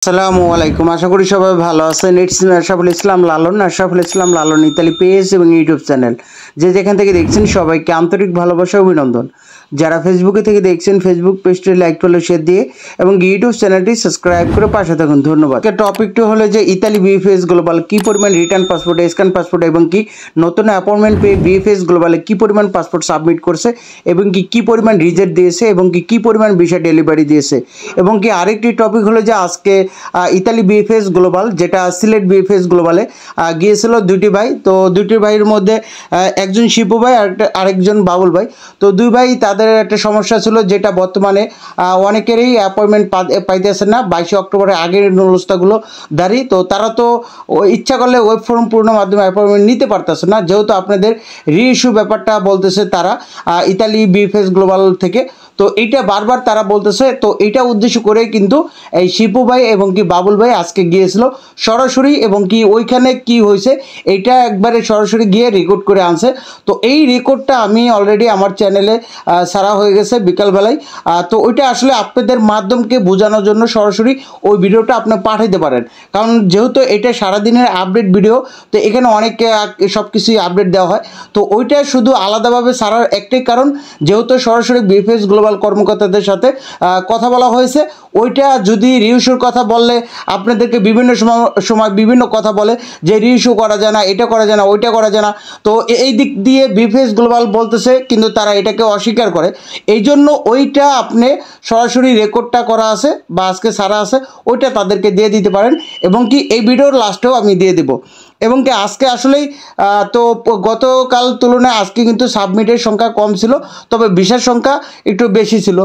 আসসালামু আলাইকুম। আশা করি সবাই ভালো আছেন। It's me Ashraful Islam Lalon Italy page এবং ইউটিউব চ্যানেল যে যেখান থেকে দেখছেন সবাইকে আন্তরিক ভালোবাসা ও অভিনন্দন। যারা ফেসবুকে থেকে দেখছেন ফেসবুক পেজটি লাইক ফলো শেয়ার দিয়ে এবং ইউটিউব চ্যানেলটি সাবস্ক্রাইব করে পাশে থাকুন, ধন্যবাদ। টপিকটি হলো যে ইতালি বিএফএস গ্লোবাল কি পরিমাণ রিটার্ন পাসপোর্ট, স্ক্যান পাসপোর্ট এবং কি নতুন অ্যাপয়েন্টমেন্ট পেয়ে বিএফএস গ্লোবালে কি পরিমাণ পাসপোর্ট সাবমিট করছে এবং কি পরিমাণ রিজেক্ট দিয়েছে এবং কি পরিমাণ ভিসা ডেলিভারি দিয়েছে। এবং কি আরেকটি টপিক হলো যে আজকে ইতালি বিএফএস গ্লোবাল যেটা সিলেট বিএফএস গ্লোবালে গিয়েছিল দুটি ভাই। তো দুটি ভাইয়ের মধ্যে একজন শিপু ভাই আর আরেকজন বাবুল ভাই। তো দুই ভাই তাদের একটা সমস্যা ছিল যেটা বর্তমানে অনেকেরই অ্যাপয়েন্টমেন্ট পাইতেছে না 22 অক্টোবরের আগের নুরস্তাগুলো দাঁড়িয়ে। তো তারা তো ইচ্ছা করলে ওয়েব ফর্ম পূর্ণ মাধ্যমে অ্যাপয়েন্টমেন্ট নিতে পারতেছে না, যেহেতু আপনাদের রিইস্যু ব্যাপারটা বলতেছে তারা ইতালি বিএফএস গ্লোবাল থেকে। তো এইটা বারবার তারা বলতেছে। তো এইটা উদ্দেশ্য করে কিন্তু এই শিপু ভাই এবং কি বাবুল ভাই আজকে গিয়েছিল সরাসরি এবং কি ওইখানে কি হয়েছে এইটা একবারে সরাসরি গিয়ে রেকর্ড করে আনছে। তো এই রেকর্ডটা আমি অলরেডি আমার চ্যানেলে সারা হয়ে গেছে বিকালবেলায়। তো ওইটা আসলে আপনাদের মাধ্যমকে বোঝানোর জন্য সরাসরি ওই ভিডিওটা আপনি পাঠাইতে পারেন, কারণ যেহেতু এটা সারাদিনের আপডেট ভিডিও, তো এখানে অনেক সব কিছুই আপডেট দেওয়া হয়। তো ওইটা শুধু আলাদাভাবে সারার একটাই কারণ, যেহেতু সরাসরি বিএফএস গ্লোবাল কর্মকর্তাদের সাথে কথা বলা হয়েছে। ওইটা যদি রিইস্যুর কথা বললে আপনাদেরকে বিভিন্ন সময় বিভিন্ন কথা বলে যে রিইস্যু করা যায় না, এটা করা যায় না, ওইটা করা যায় না। তো এই দিক দিয়ে বিএফএস গ্লোবাল বলতেছে কিন্তু তারা এটাকে অস্বীকার করে। এই জন্য ওইটা আপনি সরাসরি রেকর্ডটা করা আছে বা আজকে সারা আছে ওইটা তাদেরকে দিয়ে দিতে পারেন এবং কি এই ভিডিওর লাস্টেও আমি দিয়ে দেবো। এবং কি আজকে আসলেই তো গতকাল তুলনায় আজকে কিন্তু সাবমিটের সংখ্যা কম ছিল, তবে ভিসার সংখ্যা একটু বেশি ছিল।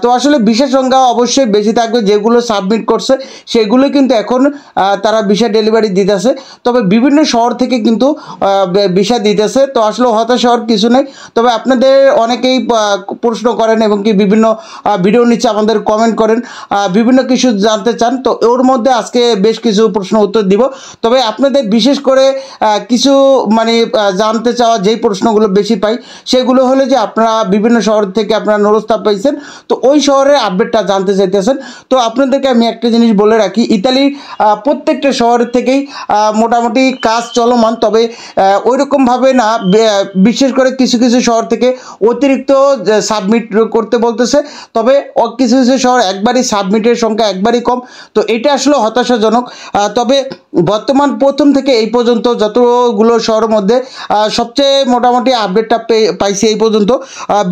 তো আসলে ভিসার সংখ্যা অবশ্যই বেশি থাকবে, যেগুলো সাবমিট করছে সেগুলো কিন্তু এখন তারা ভিসা ডেলিভারি দিতেছে। তবে বিভিন্ন শহর থেকে কিন্তু ভিসা দিতেছে। তো আসলে হতাশ হওয়ার কিছু নেই। তবে আপনাদের অনেকেই প্রশ্ন করেন এবং কি বিভিন্ন ভিডিও নিচে আমাদের কমেন্ট করেন, বিভিন্ন কিছু জানতে চান। তো ওর মধ্যে আজকে বেশ কিছু প্রশ্ন উত্তর দিব। তবে আপনাদের বিশেষ করে কিছু মানে জানতে চাওয়া যেই প্রশ্নগুলো বেশি পাই সেগুলো হলো যে আপনারা বিভিন্ন শহর থেকে আপনারা নুরস্তা পাইছেন, তো ওই শহরের আপডেটটা জানতে চাইতেছেন। তো আপনাদেরকে আমি একটা জিনিস বলে রাখি, ইতালির প্রত্যেকটা শহর থেকেই মোটামুটি কাজ চলমান, তবে ওইরকমভাবে না। বিশেষ করে কিছু কিছু শহর থেকে অতিরিক্ত সাবমিট করতে বলতেছে, তবে কিছু কিছু শহর একবারই সাবমিটের সংখ্যা একবারই কম। তো এটা আসলে হতাশাজনক। তবে বর্তমান প্রথম থেকে এই পর্যন্ত যতগুলো শহরের মধ্যে সবচেয়ে মোটামুটি আপডেটটা পাইছি এই পর্যন্ত।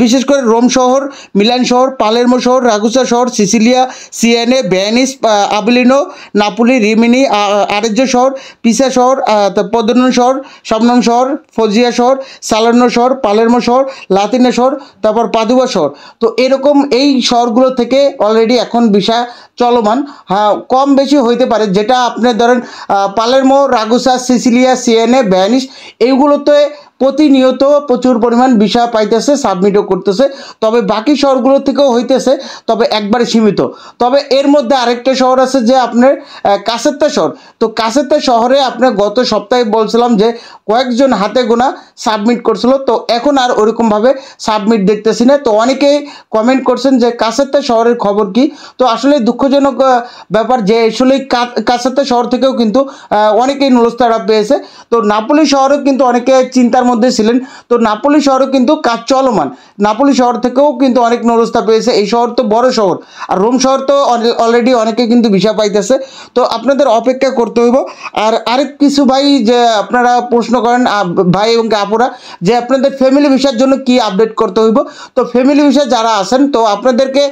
বিশেষ করে রোম শহর, মিলান শহর, পালেরমো শহর, রাগুসা শহর, Sicilia, Siena, Venice, Avellino, Napoli, Rimini, Arezzo শহর, পিসা শহর, পদনন শহর, সামনম শহর, ফজিয়া শহর, সালার্নো শহর, পালেরমো শহর, লাতিনা শহর, তারপর পাদুয়া শহর। তো এরকম এই শহরগুলো থেকে অলরেডি এখন ভিসা চলমান। হ্যাঁ, কম বেশি হইতে পারে, যেটা আপনি ধরেন পালেরমো, রাগুসা, সিসিলিয়া, সিএনএ, ভ্যানিস এইগুলোতে প্রতিনিয়ত প্রচুর পরিমাণ ভিসা পাইতেছে, সাবমিটও করতেছে। তবে বাকি শহরগুলো থেকেও হইতেছে, তবে একবারে সীমিত। তবে এর মধ্যে আরেকটা শহর আছে যে আপনার কাসেত্তা শহর। তো কাসেত্তা শহরে আপনার গত সপ্তাহে বলছিলাম যে কয়েকজন হাতে গোনা সাবমিট করছিল, তো এখন আর ওরকমভাবে সাবমিট দেখতেছি না। তো অনেকেই কমেন্ট করছেন যে কাসেত্তা শহরের খবর কি। তো আসলে দুঃখজনক ব্যাপার যে আসলে কাসেত্তা শহর থেকেও কিন্তু অনেকেই নুরস্তারা পেয়েছে। তো নাপোলি শহরেও কিন্তু অনেকে চিন্তার মধ্যে ছিলেন। তো নাপোলি শহরও কিন্তু কাজ চলমান। নাপোলি শহর থেকেও কিন্তু অনেক নুরস্তা পেয়েছে। এই শহর তো বড় শহর, আর রোম শহর তো অলরেডি অনেকে কিন্তু ভিসা পাইতেছে। তো আপনাদের অপেক্ষা করতে হইব। আর আরেক কিছু ভাই যে আপনারা প্রশ্ন করেন ভাই এবং আপুরা যে আপনাদের ফ্যামিলি ভিসার জন্য কি আপডেট করতে হইব। তো ফ্যামিলি ভিসা যারা আছেন, তো আপনাদেরকে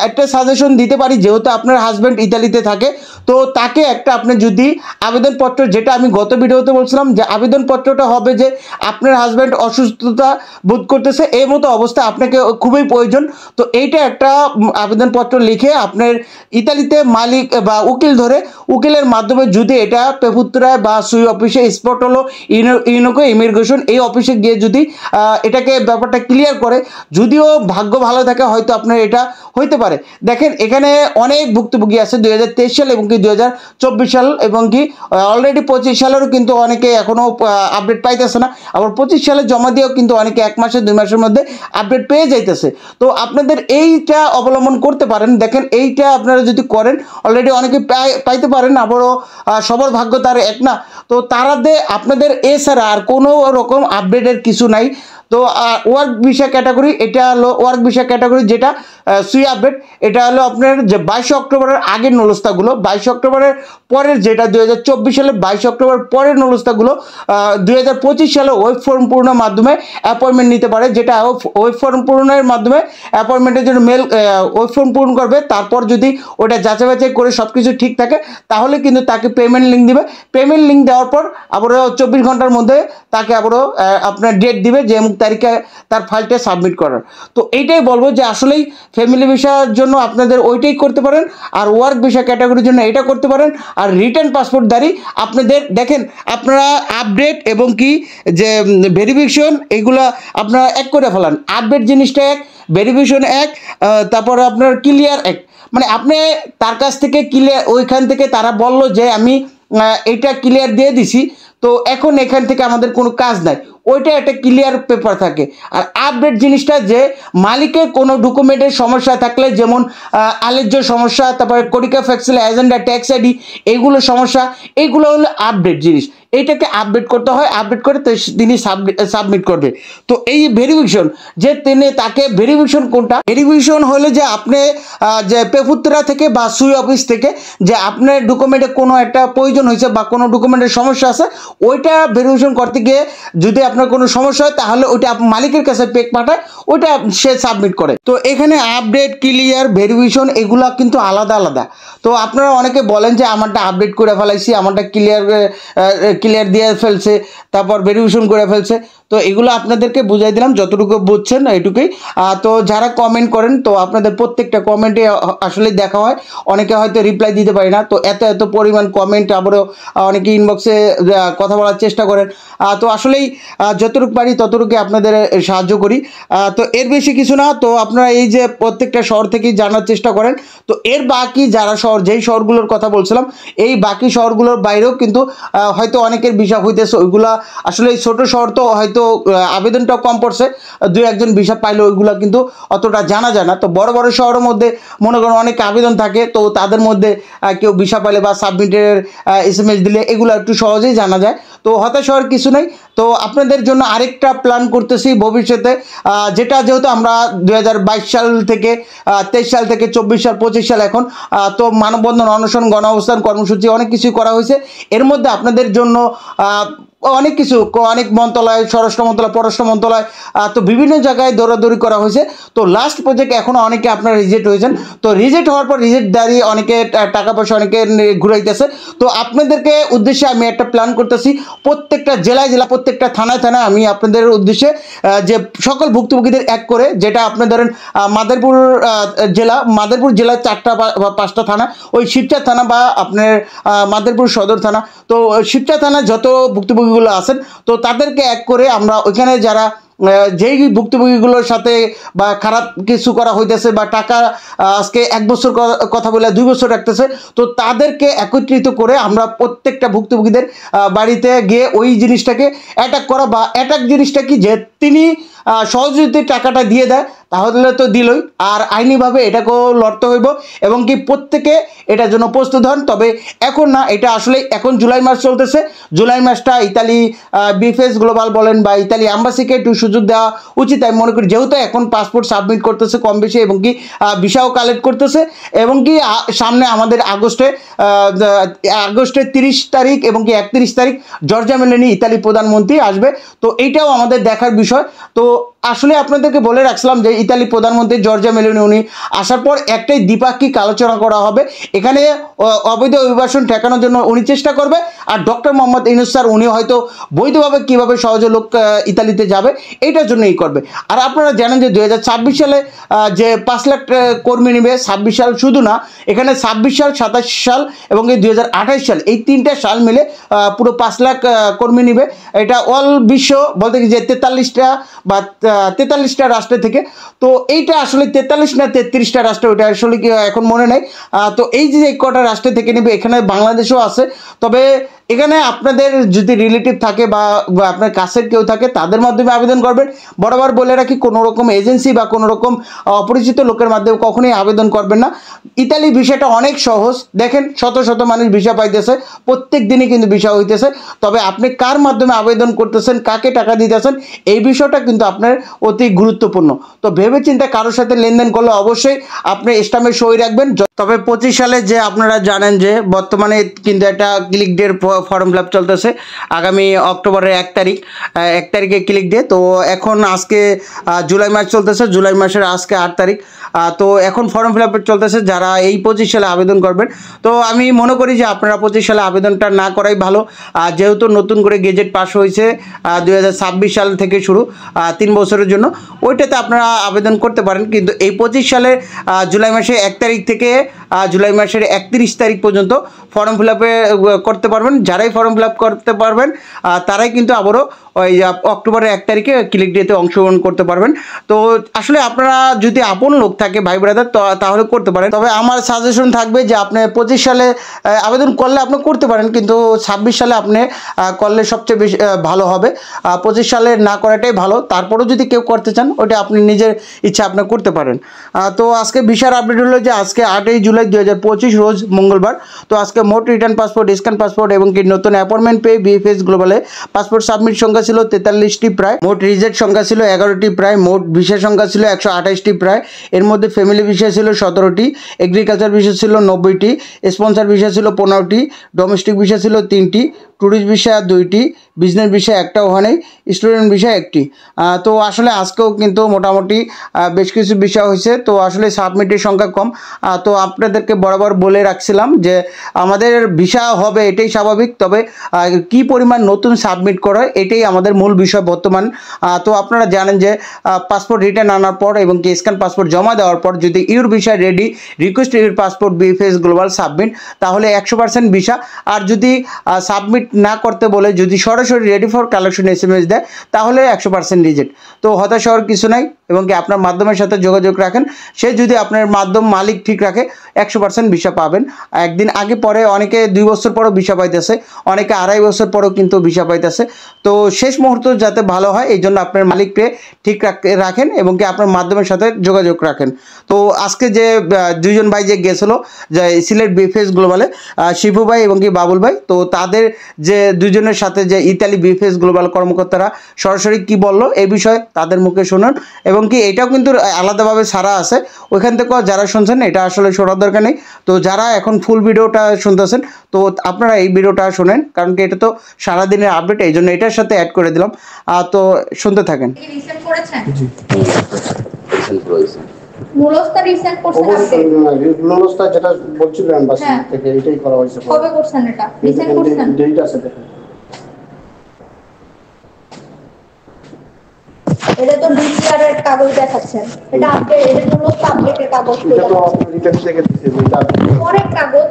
একটা সাজেশন দিতে পারি, যেহেতু আপনার হাজব্যান্ড ইতালিতে থাকে, তো তাকে একটা আপনি যদি আবেদনপত্র, যেটা আমি গত ভিডিওতে বলছিলাম যে আবেদনপত্রটা হবে যে আপনার হাজব্যান্ড অসুস্থতা বোধ করতেছে, এই মতো অবস্থায় আপনাকে খুবই প্রয়োজন। তো এইটা একটা আবেদনপত্র লিখে আপনার ইতালিতে মালিক বা উকিল ধরে উকিলের মাধ্যমে যদি এটা পেপুত্রায় বা সুই অফিসে স্পট হলো ইউনোকো ইমিগ্রেশন এই অফিসে গিয়ে যদি এটাকে ব্যাপারটা ক্লিয়ার করে, যদিও ভাগ্য ভালো থাকে হয়তো আপনার এটা হইতে পারে। দেখেন এখানে অনেক ভুক্তভোগী আছে 2023 সাল এবং কি 2024 সাল এবং কি অলরেডি 25 সালেরও কিন্তু অনেকে এখনও আপডেট পাইতেছে না। আবার আবার 25 সালে জমা দিয়েও কিন্তু অনেকে 1 মাসে 2 মাসের মধ্যে আপডেট পেয়ে যাইতেছে। তো আপনাদের এইটা অবলম্বন করতে পারেন। দেখেন এইটা আপনারা যদি করেন অলরেডি অনেকে পাইতে পারেন, আবারও সবার ভাগ্য তার এক না। তো আপনাদের এছাড়া আর কোনো রকম আপডেটের কিছু নাই। তো ওয়ার্ক ভিসা ক্যাটাগরি, এটা হলো ওয়ার্ক ভিসা ক্যাটাগরি যেটা সুই আপডেট, এটা হলো আপনার যে 22 অক্টোবরের আগের নলস্তাগুলো, 22 অক্টোবরের পরের যেটা 2024 সালে 22 অক্টোবর পরের নলস্তাগুলো 2025 সালে ওয়েব ফর্ম পূরণের মাধ্যমে অ্যাপয়েন্টমেন্ট নিতে পারে, যেটা ওয়েব ফর্ম পূরণের মাধ্যমে অ্যাপয়েন্টমেন্টের জন্য ওয়েব ফর্ম পূরণ করবে। তারপর যদি ওটা যাচাই বাছাই করে সব কিছু ঠিক থাকে তাহলে কিন্তু তাকে পেমেন্ট লিঙ্ক দিবে। পেমেন্ট লিঙ্ক দেওয়ার পর আবারও 24 ঘন্টার মধ্যে তাকে আবারও আপনার ডেট দিবে যে অমুক তারিখে তার ফাইলটা সাবমিট করার। তো এইটাই বলবো যে আসলেই ফ্যামিলি ভিসার জন্য আপনাদের ওইটাই করতে পারেন, আর ওয়ার্ক ভিসা ক্যাটাগরির জন্য এটা করতে পারেন। আর রিটার্ন পাসপোর্টধারী আপনাদের দেখেন আপনারা আপডেট এবং কি যে ভেরিফিকেশন এগুলা আপনারা এক করে ফেলান। আপডেট জিনিসটা এক, ভেরিফিকেশন এক, তারপর আপনার ক্লিয়ার এক। মানে আপনি তার কাছ থেকে ক্লিয়ার, ওইখান থেকে তারা বলল যে আমি এইটা ক্লিয়ার দিয়ে দিছি, তো এখন এখান থেকে আমাদের কোনো কাজ নাই, ওইটা একটা ক্লিয়ার পেপার থাকে। আর আপডেট জিনিসটা যে মালিকের কোনো ডকুমেন্টের সমস্যা থাকলে, যেমন আলেজ্য সমস্যা, তারপরে কডিকা ফ্যাক্সিল এজেন্ডা ট্যাক্স আইডি এইগুলো সমস্যা, এইগুলো হলো আপডেট জিনিস। এইটাকে আপডেট করতে হয়, আপডেট করে তিনি সাবমিট করবে। তো এই ভেরিফিকেশন যে তাকে ভেরিফিকেশন কোনটা, ভেরিফিকেশন হলো যে আপনি যে পেপুত্রা থেকে বা সুই অফিস থেকে যে আপনার ডকুমেন্টে কোনো একটা প্রয়োজন হয়েছে বা কোনো ডকুমেন্টের সমস্যা আছে, ওইটা ভেরিফিকেশন করতে গিয়ে যদি আপনার কোনো সমস্যা হয় তাহলে ওইটা মালিকের কাছে পেক পাঠায়, ওইটা সে সাবমিট করে। তো এখানে আপডেট, ক্লিয়ার, ভেরিফিকেশন এগুলা কিন্তু আলাদা আলাদা। তো আপনারা অনেকে বলেন যে আমারটা আপডেট করে ফেলাইছি, আমারটা ক্লিয়ার দিয়ে ফেলছে, তারপর ভেরিফিকেশন করে ফেলছে। তো এগুলো আপনাদেরকে বুঝাই দিলাম, যতটুকু বুঝছেন এইটুকুই। তো যারা কমেন্ট করেন, তো আপনাদের প্রত্যেকটা কমেন্টে আসলে দেখা হয়, অনেকে হয়তো রিপ্লাই দিতে পারি না। তো এত পরিমাণ কমেন্ট, আবারও অনেকে ইনবক্সে কথা বলার চেষ্টা করেন। তো আসলেই যতটুকু পারি ততটুকু আপনাদের সাহায্য করি। তো এর বেশি কিছু না। তো আপনারা এই যে প্রত্যেকটা শহর থেকেই জানার চেষ্টা করেন। তো এর বাকি যারা শহর, যেই শহরগুলোর কথা বলছিলাম, এই বাকি শহরগুলোর বাইরেও কিন্তু হয়তো অনেকের ভিসা হইতেছে। ওইগুলা আসলে ছোট শহর তো হয়তো আবেদনটাও কম পড়ছে, 2-1 ভিসা পাইলে ওইগুলো কিন্তু অতটা জানা যায় না। তো বড় বড় শহরের মধ্যে মনে করেন অনেক আবেদন থাকে, তো তাদের মধ্যে কেউ ভিসা পাইলে বা সাবমিটের SMS দিলে এগুলো একটু সহজেই জানা যায়। তো হতাশ হওয়ার কিছু নেই। তো আপনাদের জন্য আরেকটা প্ল্যান করতেছি ভবিষ্যতে, যেটা যেহেতু আমরা 2022 সাল থেকে 23 সাল থেকে 24 সাল 25 সাল এখন, তো মানববন্ধন, অনশন, গণ অবস্থান কর্মসূচি অনেক কিছুই করা হয়েছে। এর মধ্যে আপনাদের জন্য অনেক কিছু, অনেক মন্ত্রণালয়, স্বরাষ্ট্র মন্ত্রণালয়, পররাষ্ট্র মন্ত্রণালয়, তো বিভিন্ন জায়গায় দৌড়াদৌড়ি করা হয়েছে। তো লাস্ট প্রজেক্ট এখনও অনেকে আপনারা রিজেক্ট হয়েছেন। তো রিজেক্ট হওয়ার পর রিজেক্ট দাঁড়িয়ে অনেকে টাকা পয়সা অনেকে ঘুরাইতেছে। তো আপনাদেরকে উদ্দেশ্যে আমি একটা প্ল্যান করতেছি, প্রত্যেকটা জেলায় প্রত্যেকটা থানায় আমি আপনাদের উদ্দেশ্যে যে সকল ভুক্তভোগীদের এক করে, যেটা আপনি ধরেন মাদারীপুর জেলায় 4টা বা 5টা থানা, ওই শিবচর থানা বা আপনার মাদারীপুর সদর থানা, তো শিবচর থানা যত ভুক্তভোগীগুলো আছেন, তো তাদেরকে এক করে আমরা ওইখানে যারা যেই ভুক্তভোগীগুলোর সাথে বা খারাপ কিছু করা হইতেছে বা টাকা আজকে 1 বছর কথা বলে 2 বছর রাখতেছে, তো তাদেরকে একত্রিত করে আমরা প্রত্যেকটা ভুক্তভোগীদের বাড়িতে গিয়ে ওই জিনিসটাকে অ্যাটাক করা, বা অ্যাটাক জিনিসটা কি, যে তিনি সহযোগিতা টাকাটা দিয়ে দেয় তাহলে তো দিলই, আর আইনিভাবে এটাকেও লড়তে হইব এবং কি প্রত্যেকে এটার জন্য প্রস্তুত হন। তবে এখন না, এটা আসলে এখন জুলাই মাস চলতেছে, জুলাই মাসটা ইতালি বিফেস গ্লোবাল বলেন বা ইতালি অ্যাম্বাসিকে একটু সুযোগ দেওয়া উচিত আমি মনে করি, যেহেতু এখন পাসপোর্ট সাবমিট করতেছে কম বেশি এবং কি ভিসাও কালেক্ট করতেছে, এবং কি সামনে আমাদের আগস্টের 30 তারিখ এবং কি 31 তারিখ জর্জা মেলোনি ইতালি প্রধানমন্ত্রী আসবে। তো এইটাও আমাদের দেখার বিষয়। তো আসলে আপনাদেরকে বলে রাখছিলাম যে ইতালি প্রধানমন্ত্রী জর্জা মেলোনি উনি আসার পর একটাই দ্বিপাক্ষিক আলোচনা করা হবে, এখানে অবৈধ অভিবাসন ঠেকানোর জন্য উনি চেষ্টা করবে, আর ডক্টর মোহাম্মদ ইউনূস স্যার উনি হয়তো বৈধভাবে কীভাবে সহজে লোক ইতালিতে যাবে এইটার জন্যই করবে। আর আপনারা জানেন যে 2026 সালে যে 5 লাখ কর্মী নেবে, 26 সাল শুধু না, এখানে 26 সাল, 27 সাল এবং এই 2028 সাল, এই 3টা সাল মিলে পুরো 5 লাখ কর্মী নেবে। এটা অল বিশ্ব বলতে কি যে 43টা বা 43টা রাষ্ট্র থেকে। তো এইটা আসলে 43 না 33টা রাষ্ট্র, ওটা আসলে কি এখন মনে নেই। তো এই যে কটা রাষ্ট্র থেকে নেবে, এখানে বাংলাদেশও আছে। তবে এখানে আপনাদের যদি রিলেটিভ থাকে বা আপনার কাছের কেউ থাকে, তাদের মাধ্যমে আবেদন করবেন। বরাবর বলে রাখি, কোনো রকম এজেন্সি বা কোনো রকম অপরিচিত লোকের মাধ্যমে কখনোই আবেদন করবেন না। ইতালি ভিসাটা অনেক সহজ, দেখেন শত শত মানুষ ভিসা পাইতেছে, প্রত্যেক দিনই কিন্তু ভিসা হইতেছে। তবে আপনি কার মাধ্যমে আবেদন করতেছেন, কাকে টাকা দিতেছেন, এই বিষয়টা কিন্তু আপনার অতি গুরুত্বপূর্ণ। তো ভেবে চিন্তা কারোর সাথে লেনদেন করলে অবশ্যই আপনি স্ট্যাম্পে সই রাখবেন। তবে 25 সালে যে আপনারা জানেন যে বর্তমানে কিন্তু একটা ক্লিক ডের ফর্ম ফিল আপ চলতেছে আগামী অক্টোবরের 1 তারিখে ক্লিক ডে। তো এখন আজকে জুলাই মাস চলতেছে, জুলাই মাসের আজকে 8 তারিখ। তো এখন ফর্ম ফিল আপ চলতেছে যারা এই 25 সালে আবেদন করবেন। তো আমি মনে করি যে আপনারা 25 সালে আবেদনটা না করাই ভালো। যেহেতু নতুন করে গেজেট পাস হয়েছে 2026 সাল থেকে শুরু 3 বছরের জন্য, ওইটাতে আপনারা আবেদন করতে পারেন। কিন্তু এই 25 সালে জুলাই মাসের 1 তারিখ থেকে জুলাই মাসের 31 তারিখ পর্যন্ত ফর্ম ফিল আপে করতে পারবেন। যারাই ফর্ম ফিল আপ করতে পারবেন তারাই কিন্তু আবারও ওই অক্টোবরের 1 তারিখে ক্লিক ডেতে অংশগ্রহণ করতে পারবেন। তো আসলে আপনারা যদি আপন লোক থাকে, ভাই ব্রাদার, তাহলে করতে পারেন। তবে আমার সাজেশন থাকবে যে আপনি 25 সালে আবেদন করলে আপনি করতে পারেন, কিন্তু 26 সালে আপনি করলে সবচেয়ে বেশি ভালো হবে। 25 সালে না করাটাই ভালো। তারপরেও যদি কেউ করতে চান, ওটা আপনি নিজের ইচ্ছা আপনি করতে পারেন। তো আজকে বিশাল আপডেট হলো যে আজকে 8ই জুলাই 2025 রোজ মঙ্গলবার। তো আজকে মোট রিটার্ন পাসপোর্ট, স্ক্যান পাসপোর্ট এবং কি নতুন অ্যাপয়েন্টমেন্ট পেয়ে বিএফএস গ্লোবালে পাসপোর্ট সাবমিট সংখ্যা ছিল 43টি প্রায়, মোট রিজেক্ট সংখ্যা ছিল 11টি প্রায়, মোট ভিসা সংখ্যা ছিল 128টি প্রায়। এর মধ্যে ফ্যামিলি ভিসা ছিল 17টি, এগ্রিকালচার ভিসা ছিল 90টি, স্পন্সর ভিসা ছিল 15টি, ডোমেস্টিক ভিসা ছিল 3টি, ট্যুরিস্ট ভিসা 2টি, বিজনেস ভিসা একটাও হয় নাই, স্টুডেন্ট ভিসা 1টি। তো আসলে আজকেও কিন্তু মোটামুটি বেশ কিছু বিষয় হয়েছে। তো আসলে সাবমিটের সংখ্যা কম। তো আপনাদেরকে বরাবর বলে রাখছিলাম যে আমাদের ভিসা হবে, এটাই স্বাভাবিক। তবে কি পরিমাণ নতুন সাবমিট করা হয়, এটাই আমাদের মূল বিষয় বর্তমান। তো আপনারা জানেন যে পাসপোর্ট রিটার্ন আনার পর এবং কি স্ক্যান পাসপোর্ট জমা দেওয়ার পর যদি your visa ready, request your passport BFS global submit, তাহলে 100% ভিসা। আর যদি সাবমিট না করতে বলে যদি সরাসরি রেডি ফর কালেকশন এসএমএস দেয়, তাহলে 100% রিজেক্ট। তো হতাশ হওয়ার কিছু নাই, এবং কি আপনার মাধ্যমের সাথে যোগাযোগ রাখেন। সে যদি আপনার মাধ্যম মালিক ঠিক রাখে, 100% ভিসা পাবেন। একদিন আগে পরে অনেকে 2 বছর পরও ভিসা পাইতেছে, অনেকে 2.5 বছর পরও কিন্তু ভিসা পাইতেছে। তো শেষ মুহূর্ত যাতে ভালো হয়, এই জন্য আপনার মালিককে ঠিক রাখেন এবং কি আপনার মাধ্যমের সাথে যোগাযোগ রাখেন। তো আজকে যে দুইজন ভাই যে গেছিলো যে সিলেট বিএফএস গ্লোবালে, শিবু ভাই এবং কি বাবুল ভাই, তো তাদের যে দুজনের সাথে যে ইতালি বিএফএস গ্লোবাল কর্মকর্তারা সরাসরি কি বললো এই বিষয়ে তাদের মুখে শুনুন। এবং কি এটাও কিন্তু আলাদাভাবে ছাড়া আছে, ওইখান থেকেও যারা শুনছেন এটা আসলে শোনার দরকার নেই। তো যারা এখন ফুল ভিডিওটা শুনতেছেন, তো আপনারা এই ভিডিওটা শোনেন, কারণ কি এটা তো সারাদিনের আপডেট, এই জন্য এটার সাথে অ্যাড করে দিলাম। তো শুনতে থাকেন। নুলস্তা রিসেন্ট করছেন আপনি? নুলস্তা যেটা বলছিলেন এমবাসি থেকে এটাই করা হয়েছে। কবে করছেন এটা? রিসেন্ট করছেন? ডেট আছে দেখুন। এটা তো ডিসিআর এর কাগজ দেখাচ্ছেন। এটা আপডেট, এটা নুলস্তা আপডেটের কাগজ। এটা তো রিটার্ন থেকে দিয়েছে এটা। পরের কাগজ।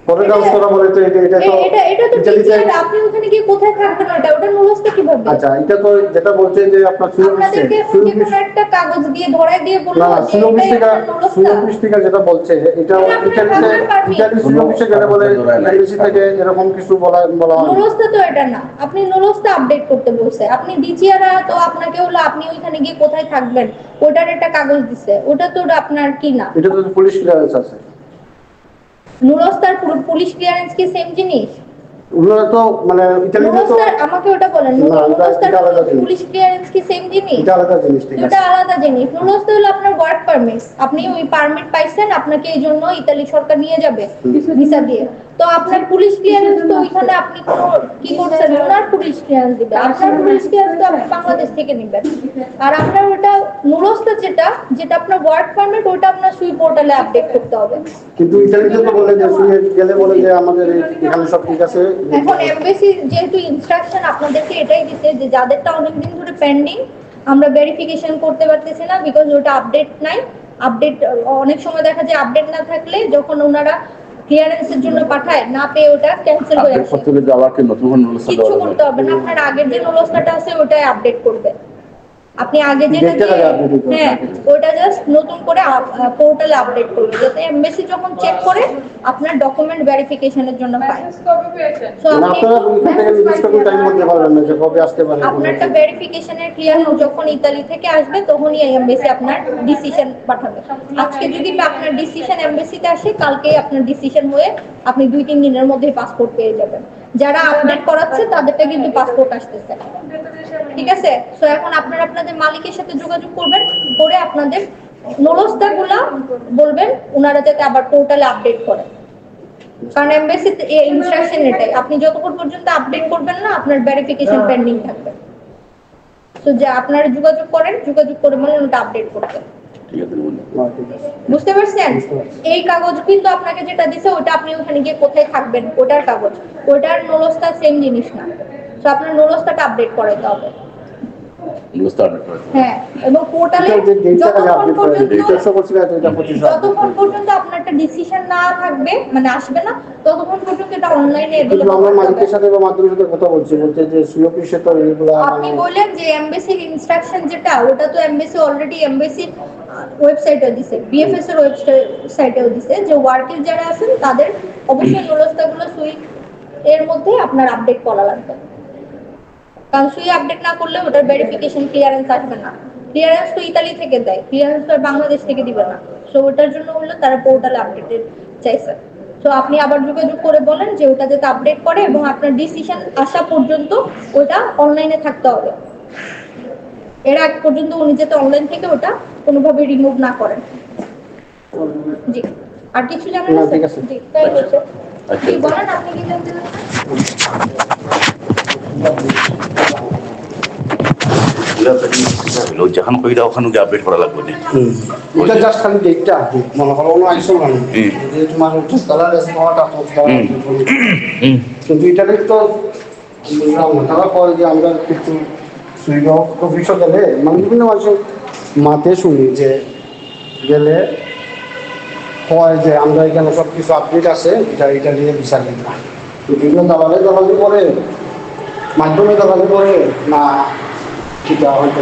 পরের কাগজ করা বলে তো এটা তো ডিসিআর। আপনি ওখানে গিয়ে কোথায় থাকবেন? ওটা নুলস্তা কিভাবে? আচ্ছা, এটা তো যেটা বলছে যে আপনার সুরক্ষিত একটা কাগজ দিয়ে ধরায় দিয়ে বললো যে সুরক্ষিত যেটা বলছে এটা ইতালি সুরক্ষিত যেটা বলে ইংলিশ থেকে এরকম কিছু বলা হয়। নুলস্তা তো এটা না, আপনি নুলস্তা আপডেট করতে বলছে। আপনি ডিসিআর তো আপনাকে হলো আপনি ওইখানে গিয়ে কোথায় থাকবেন ওটার একটা কাগজ দিছে, ওটা তো আপনার কি না? এটা তো পুলিশ ক্লিয়ারেন্স আছে। নুলস্তার পুলিশ ক্লিয়ারেন্স কি সেম জিনিস? ওগুলো তো মানে ইতালিতে তো আমাকে ওটা বলেন। নুলস্তার পুলিশ ক্লিয়ারেন্স কি সেম জিনিস? এটা আলাদা জিনিস। ঠিক আছে, এটা আলাদা জিনিস। নুলস্তা হলো আপনার ওয়ার্ক পারমিট, আপনি ওই পারমিট পাইছেন, আপনাকে এই জন্য ইতালি সরকার নিয়ে যাবে ভিসা দিয়ে। তো আপনার পুলিশ ক্লিয়ারেন্স তো ওইখানে আপনি কোন কি করছেন? ওনার পুলিশ ক্লিয়ারেন্স দিবে, আপনার পুলিশ ক্লিয়ারেন্স তো আপনি বাংলাদেশ থেকে নেবেন। আর আপনার ওটা নুলস্তা যেটা আপনার ওয়ার্ক পারমিট, ওটা আপনার সুই পোর্টালে আপডেট করতে হবে। কিন্তু ইতালিতে তো বলে যে সুই গেলে বলে যে আমাদের এখানে সব ঠিক আছে। এখন এমবাসি যেহেতু ইনস্ট্রাকশন আপনাদেরকে এটাই দিতে যে যাদেরটা অনেকদিন ধরে পেন্ডিং, আমরা ভেরিফিকেশন করতে পারতেছি না বিকজ ওটা আপডেট নাই। আপডেট অনেক সময় দেখা যায় আপডেট না থাকলে যখন ওনারা ক্লিয়ারেন্সের জন্য পাঠায় না পেয়ে ওটা ক্যান্সেল হয়ে আসে। কিছু করতে হবে না, আপনার আগের যে নুলস্তাটা আছে ওটাই আপডেট করবে। আপনি আগে যেটা হ্যাঁ ওটা জাস্ট নতুন করে পোর্টালে আপডেট করবে, যাতে এমবেসি যখন চেক করে আপনার ডকুমেন্ট ভেরিফিকেশনের জন্য পায়। সো আপনারটা ভেরিফিকেশনের ক্লিয়ার যখন ইতালি থেকে আসবে তখনই এমবেসি আপনার ডিসিশন পাঠাবে। আজকে যদি আপনার ডিসিশন এমবেসিতে আসে, কালকেই আপনার ডিসিশন হয়ে আপনি 2-3 দিনের মধ্যেই পাসপোর্ট পেয়ে যাবেন। যারা আপডেট করাচ্ছে তাদেরটা কিন্তু পাসপোর্ট আসতেছে, ঠিক আছে? সো এখন আপনারা আপনাদের মালিকের সাথে যোগাযোগ করবেন, করে আপনাদের নলস্তাগুলা বলবেন ওনারা যাতে আবার পোর্টালে আপডেট করে, কারণ এমবেসি ইনস্ট্রাকশন এটাই, আপনি যতক্ষণ পর্যন্ত আপডেট করবেন না আপনার ভেরিফিকেশন পেন্ডিং থাকবে। সো যে আপনারা যোগাযোগ করেন, যোগাযোগ করে বলেন ওটা আপডেট করতে। বুঝতে পারছেন? এই কাগজ কিন্তু আপনাকে যেটা দিছে ওটা আপনি ওখানে গিয়ে কোথায় থাকবেন ওটার কাগজ, ওটার নলস্তা সেম জিনিস না। সো আপনার নলস্তাটা আপডেট করাইতে হবে। হ্যাঁ, এবং পোর্টালে যতক্ষণ পর্যন্ত আপনার একটা ডিসিশন না থাকবে, মানে আসবে না, ততক্ষণ পর্যন্ত এটা অনলাইনে আমরা মালিকের সাথে বা মাধ্যমের সাথে কথা বলছি, বলতে যে সুরক্ষিত তো এগুলো আপনি বললেন যে এমবেসির ইনস্ট্রাকশন যেটা, ওটা তো এমবেসি অলরেডি এমবেসির ওয়েবসাইটে দিছে, বিএফএস এর ওয়েবসাইটেও দিছে যে ওয়ার্কার যারা আছেন তাদের অবশ্যই নলস্তাগুলো সুই এর মধ্যে আপনার আপডেট করা লাগবে, কারণ সুই আপডেট না করলে ওটার ভেরিফিকেশন ক্লিয়ারেন্স আসবে না। ক্লিয়ারেন্স তো ইতালি থেকে দেয়, ক্লিয়ারেন্স তো বাংলাদেশ থেকে দিবে না। সো ওটার জন্য হলো তারা পোর্টালে আপডেটেড চাইছে। সো আপনি আবার যোগাযোগ করে বলেন যে ওটা যাতে আপডেট করে, এবং আপনার ডিসিশন আসা পর্যন্ত ওটা অনলাইনে থাকতে হবে। এর আগ পর্যন্ত উনি যাতে অনলাইন থেকে ওটা কোনোভাবে রিমুভ না করেন। জি, আর কিছু জানেন না? জি, তাই হচ্ছে। জি বলেন, আপনি কি জানতে চান? যখন কইরা ওখানে গিয়ে আপডেট করা লাগবে না। এটা জাস্ট খালি ডেটটা মনে করো কোনো আইসো না যে তোমার কালার আছে হওয়াটা কিন্তু এটা তো বুঝলাম না, তারা কয় যে আমরা কিছু সুইগ অফিসে গেলে মানে বিভিন্ন মানুষের মাতে শুনি যে গেলে হয় যে আমরা এখানে সব কিছু আপডেট আছে, এটা নিয়ে বিচার নেই না, বিভিন্ন দালালি করে মাধ্যমে দালালি করে না, এটা হয়তো